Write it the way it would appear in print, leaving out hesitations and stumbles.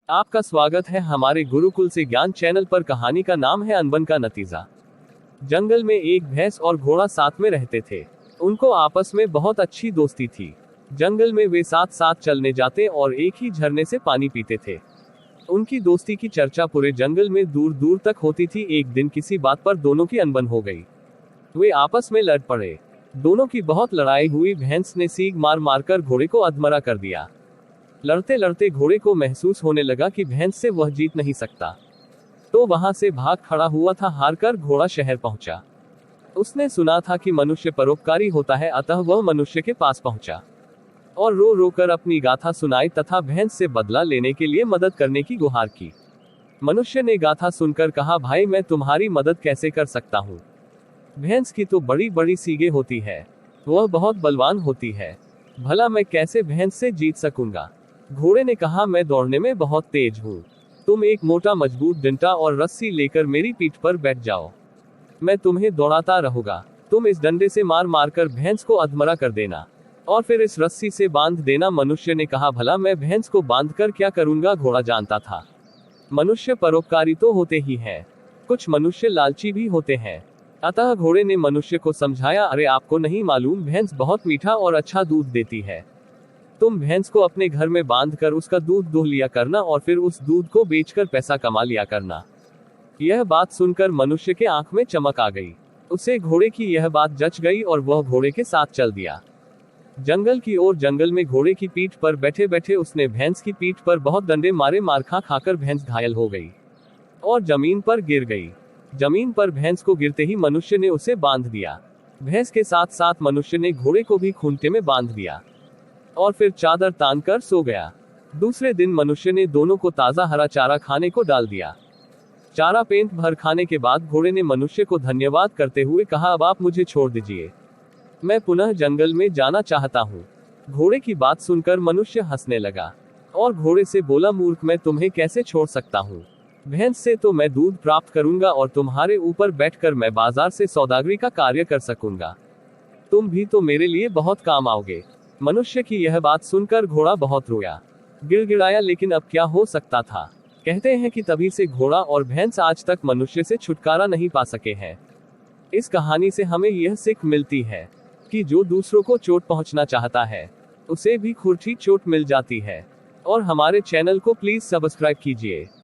आपका स्वागत है हमारे गुरुकुल से ज्ञान चैनल पर। कहानी का नाम है अनबन का नतीजा। जंगल में एक भैंस और घोड़ा साथ में रहते थे। उनको आपस में बहुत अच्छी दोस्ती थी। जंगल में वे साथ साथ चलने जाते और एक ही झरने से पानी पीते थे। उनकी दोस्ती की चर्चा पूरे जंगल में दूर दूर तक होती थी। एक दिन किसी बात पर दोनों की अनबन हो गई। वे आपस में लड़ पड़े। दोनों की बहुत लड़ाई हुई। भैंस ने सींग मार मारकर घोड़े को अधमरा कर दिया। लड़ते लड़ते घोड़े को महसूस होने लगा कि भैंस से वह जीत नहीं सकता, तो वहां से भाग खड़ा हुआ था। हारकर घोड़ा शहर पहुंचा। उसने सुना था कि मनुष्य परोपकारी होता है, अतः वह मनुष्य के पास पहुंचा और रो रो कर अपनी गाथा सुनाई तथा भैंस से बदला लेने के लिए मदद करने की गुहार की। मनुष्य ने गाथा सुनकर कहा, भाई मैं तुम्हारी मदद कैसे कर सकता हूँ। भैंस की तो बड़ी बड़ी सींगें होती है, वह बहुत बलवान होती है, भला मैं कैसे भैंस से जीत सकूंगा। घोड़े ने कहा, मैं दौड़ने में बहुत तेज हूँ। तुम एक मोटा मजबूत डंडा और रस्सी लेकर मेरी पीठ पर बैठ जाओ, मैं तुम्हें दौड़ाता रहूंगा। तुम इस डंडे से मार मार कर भैंस को अधमरा कर देना और फिर इस रस्सी से बांध देना। मनुष्य ने कहा, भला मैं भैंस को बांध कर क्या करूंगा। घोड़ा जानता था मनुष्य परोपकारी तो होते ही हैं, कुछ मनुष्य लालची भी होते हैं। अतः घोड़े ने मनुष्य को समझाया, अरे आपको नहीं मालूम, भैंस बहुत मीठा और अच्छा दूध देती है। तुम भैंस को अपने घर में बांध कर उसका दूध दुह लिया करना और फिर उस दूध को बेचकर पैसा कमा लिया करना। यह बात सुनकर मनुष्य के आंख में चमक आ गई। उसे घोड़े की यह बात जच गई और वह घोड़े के साथ चल दिया जंगल की ओर। जंगल में घोड़े की पीठ पर बैठे बैठे उसने भैंस की पीठ पर बहुत डंडे मारे। मार खा खाकर भैंस घायल हो गई और जमीन पर गिर गई। जमीन पर भैंस को गिरते ही मनुष्य ने उसे बांध दिया। भैंस के साथ साथ मनुष्य ने घोड़े को भी खूंटे में बांध दिया और फिर चादर तान कर सो गया। दूसरे दिन मनुष्य ने दोनों को ताजा हरा चारा खाने को डाल दिया। चारा पेट भर खाने के बाद घोड़े ने मनुष्य को धन्यवाद करते हुए कहा, अब आप मुझे छोड़ दीजिए, मैं पुनः जंगल में जाना चाहता हूँ। घोड़े की बात सुनकर मनुष्य हंसने लगा और घोड़े से बोला, मूर्ख, मैं तुम्हें कैसे छोड़ सकता हूँ। भैंस से तो मैं दूध प्राप्त करूंगा और तुम्हारे ऊपर बैठकर मैं बाजार से सौदागरी का कार्य कर सकूंगा। तुम भी तो मेरे लिए बहुत काम आओगे। मनुष्य की यह बात सुनकर घोड़ा बहुत रोया, गिड़गिड़ाया, लेकिन अब क्या हो सकता था। कहते हैं कि तभी से घोड़ा और भैंस आज तक मनुष्य से छुटकारा नहीं पा सके हैं। इस कहानी से हमें यह सीख मिलती है कि जो दूसरों को चोट पहुंचना चाहता है, उसे भी खुरठी चोट मिल जाती है। और हमारे चैनल को प्लीज सब्सक्राइब कीजिए।